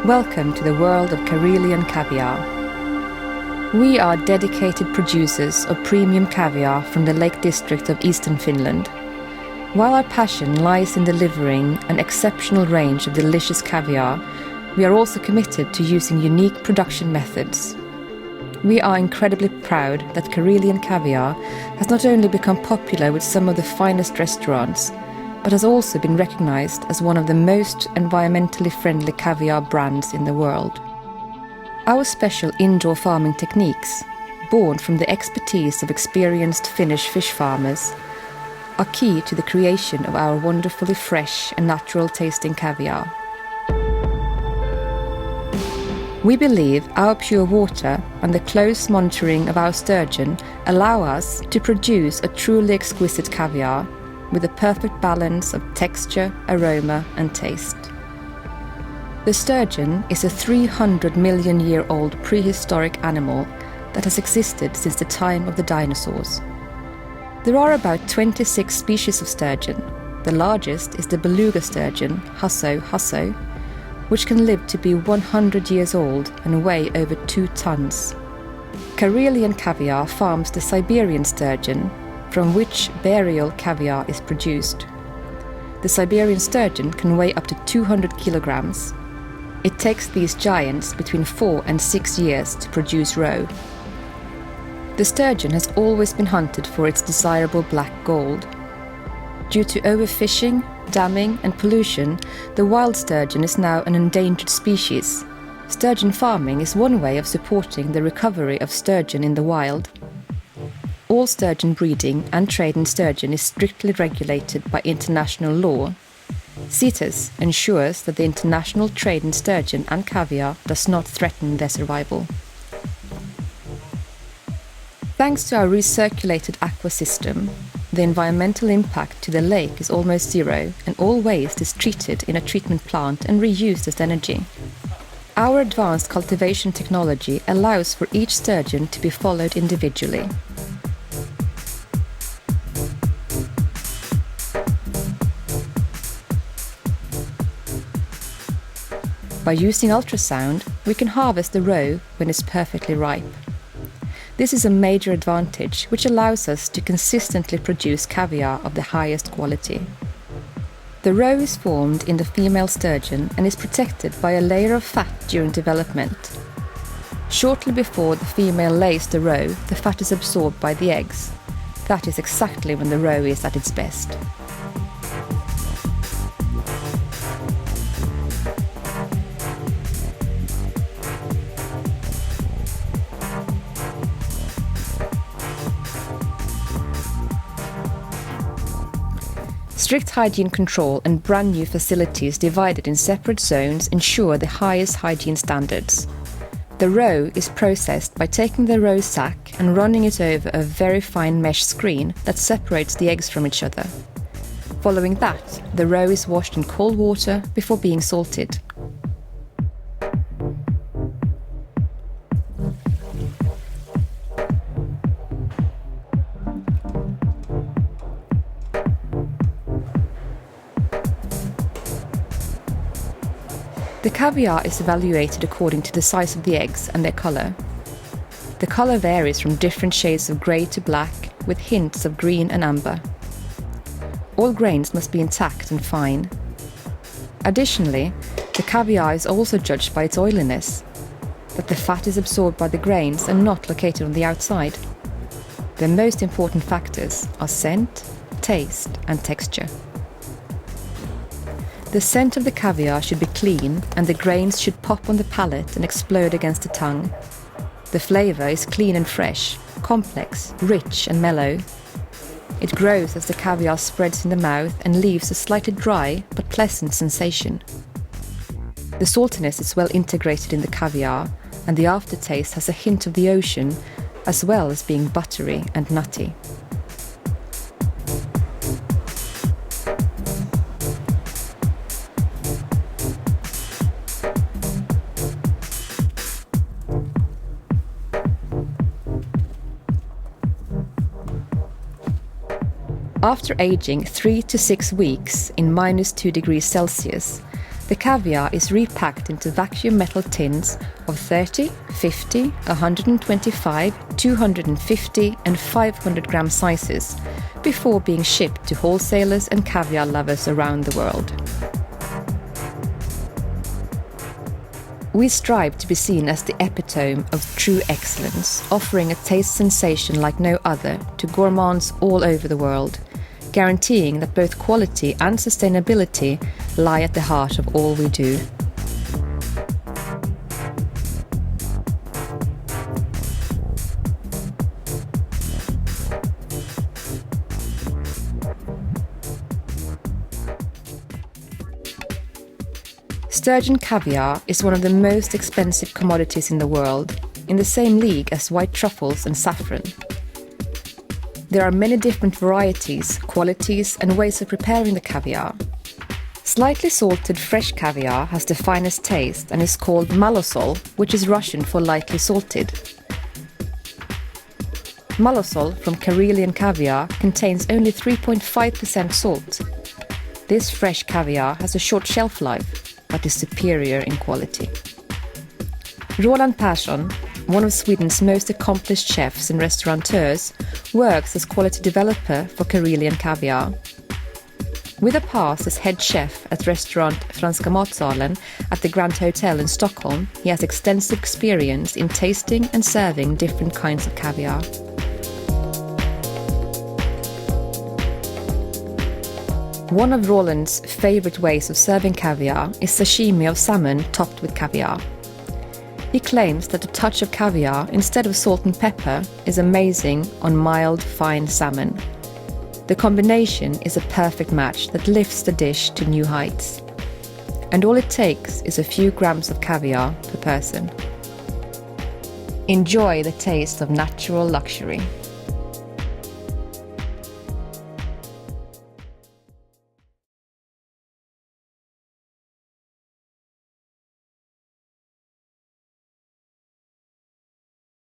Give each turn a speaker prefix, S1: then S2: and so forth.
S1: Welcome to the world of Carelian Caviar. We are dedicated producers of premium caviar from the Lake District of eastern Finland. While our passion lies in delivering an exceptional range of delicious caviar, we are also committed to using unique production methods. We are incredibly proud that Carelian Caviar has not only become popular with some of the finest restaurants, but has also been recognized as one of the most environmentally friendly caviar brands in the world. Our special indoor farming techniques, born from the expertise of experienced Finnish fish farmers, are key to the creation of our wonderfully fresh and natural tasting caviar. We believe our pure water and the close monitoring of our sturgeon allow us to produce a truly exquisite caviar with a perfect balance of texture, aroma and taste. The sturgeon is a 300 million year old prehistoric animal that has existed since the time of the dinosaurs. There are about 26 species of sturgeon. The largest is the beluga sturgeon, Hasso, which can live to be 100 years old and weigh over 2 tons. Carelian Caviar farms the Siberian sturgeon, from which burial caviar is produced. The Siberian sturgeon can weigh up to 200 kilograms. It takes these giants between 4 and 6 years to produce roe. The sturgeon has always been hunted for its desirable black gold. Due to overfishing, damming and pollution, the wild sturgeon is now an endangered species. Sturgeon farming is one way of supporting the recovery of sturgeon in the wild. All sturgeon breeding and trade in sturgeon is strictly regulated by international law. CITES ensures that the international trade in sturgeon and caviar does not threaten their survival. Thanks to our recirculated aqua system, the environmental impact to the lake is almost zero, and all waste is treated in a treatment plant and reused as energy. Our advanced cultivation technology allows for each sturgeon to be followed individually. By using ultrasound, we can harvest the roe when it's perfectly ripe. This is a major advantage which allows us to consistently produce caviar of the highest quality. The roe is formed in the female sturgeon and is protected by a layer of fat during development. Shortly before the female lays the roe, the fat is absorbed by the eggs. That is exactly when the roe is at its best. Strict hygiene control and brand new facilities divided in separate zones ensure the highest hygiene standards. The roe is processed by taking the roe sack and running it over a very fine mesh screen that separates the eggs from each other. Following that, the roe is washed in cold water before being salted. The caviar is evaluated according to the size of the eggs and their color. The color varies from different shades of grey to black, with hints of green and amber. All grains must be intact and fine. Additionally, the caviar is also judged by its oiliness, that the fat is absorbed by the grains and not located on the outside. The most important factors are scent, taste and texture. The scent of the caviar should be clean and the grains should pop on the palate and explode against the tongue. The flavour is clean and fresh, complex, rich and mellow. It grows as the caviar spreads in the mouth and leaves a slightly dry but pleasant sensation. The saltiness is well integrated in the caviar and the aftertaste has a hint of the ocean as well as being buttery and nutty. After aging 3 to 6 weeks in -2 degrees Celsius, The caviar is repacked into vacuum metal tins of 30, 50, 125, 250 and 500 gram sizes before being shipped to wholesalers and caviar lovers around the world. We strive to be seen as the epitome of true excellence, offering a taste sensation like no other to gourmands all over the world, guaranteeing that both quality and sustainability lie at the heart of all we do. Sturgeon caviar is one of the most expensive commodities in the world, in the same league as white truffles and saffron. There are many different varieties, qualities and ways of preparing the caviar. Slightly salted fresh caviar has the finest taste and is called malosol, which is Russian for lightly salted. Malosol from Carelian Caviar contains only 3.5% salt. This fresh caviar has a short shelf life, but is superior in quality. Roland Persson, one of Sweden's most accomplished chefs and restaurateurs, works as quality developer for Carelian Caviar. With a past as head chef at restaurant Franska Matsalen at the Grand Hotel in Stockholm, he has extensive experience in tasting and serving different kinds of caviar. One of Roland's favorite ways of serving caviar is sashimi of salmon topped with caviar. He claims that a touch of caviar instead of salt and pepper is amazing on mild, fine salmon. The combination is a perfect match that lifts the dish to new heights. And all it takes is a few grams of caviar per person. Enjoy the taste of natural luxury.